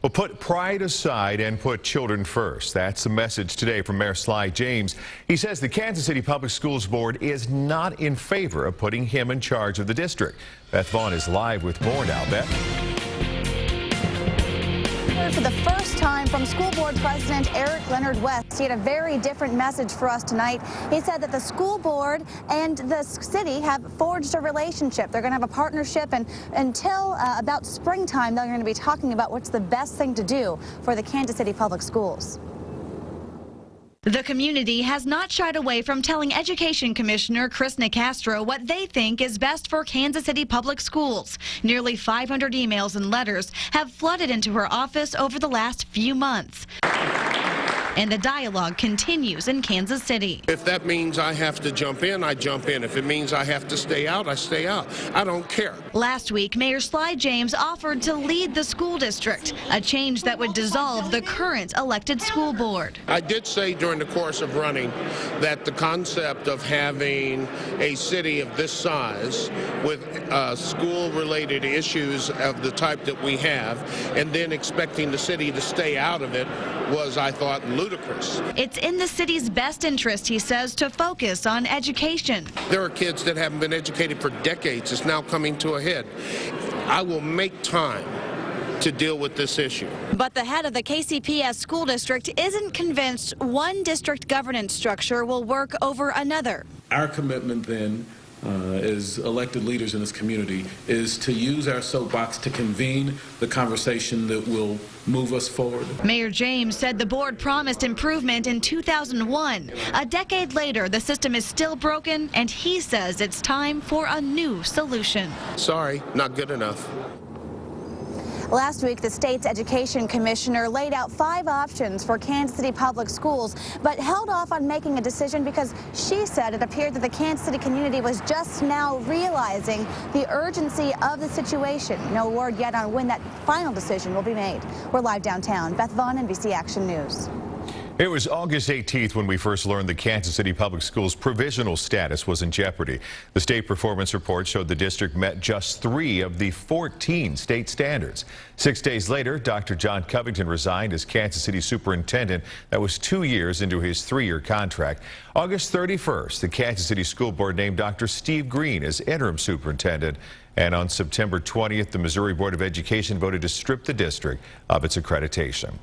Well, put pride aside and put children first. That's the message today from Mayor Sly James. He says the Kansas City Public Schools Board is not in favor of putting him in charge of the district. Beth Vaughn is live with more now. Beth? For the first time from School Board President Eric Leonard West, he had a very different message for us tonight. He said that the school board and the city have forged a relationship. They're going to have a partnership, and until about springtime, they're going to be talking about what's the best thing to do for the Kansas City Public Schools. The community has not shied away from telling Education Commissioner Chris Nicastro what they think is best for Kansas City Public Schools. Nearly 500 emails and letters have flooded into her office over the last few months. And the dialogue continues in Kansas City. If that means I have to jump in, I jump in. If it means I have to stay out, I stay out. I don't care. Last week, Mayor Sly James offered to lead the school district, a change that would dissolve the current elected school board. I did say during the course of running that the concept of having a city of this size with school-related issues of the type that we have, and then expecting the city to stay out of it was, I thought, ludicrous. It's in the city's best interest, he says, to focus on education. There are kids that haven't been educated for decades. It's now coming to a head. I will make time to deal with this issue. But the head of the KCPS school district isn't convinced one district governance structure will work over another. Our commitment then, as elected leaders in this community, is to use our soapbox to convene the conversation that will move us forward. Mayor James said the board promised improvement in 2001. A decade later, the system is still broken, and he says it's time for a new solution. Sorry, not good enough. Last week, the state's education commissioner laid out 5 options for Kansas City Public Schools, but held off on making a decision because she said it appeared that the Kansas City community was just now realizing the urgency of the situation. No word yet on when that final decision will be made. We're live downtown. Beth Vaughn, NBC Action News. It was August 18th when we first learned the Kansas City Public Schools provisional status was in jeopardy. The state performance report showed the district met just 3 of the 14 state standards. 6 days later, Dr. John Covington resigned as Kansas City superintendent. That was 2 years into his 3-year contract. August 31st, the Kansas City School Board named Dr. Steve Green as interim superintendent. And on September 20th, the Missouri Board of Education voted to strip the district of its accreditation.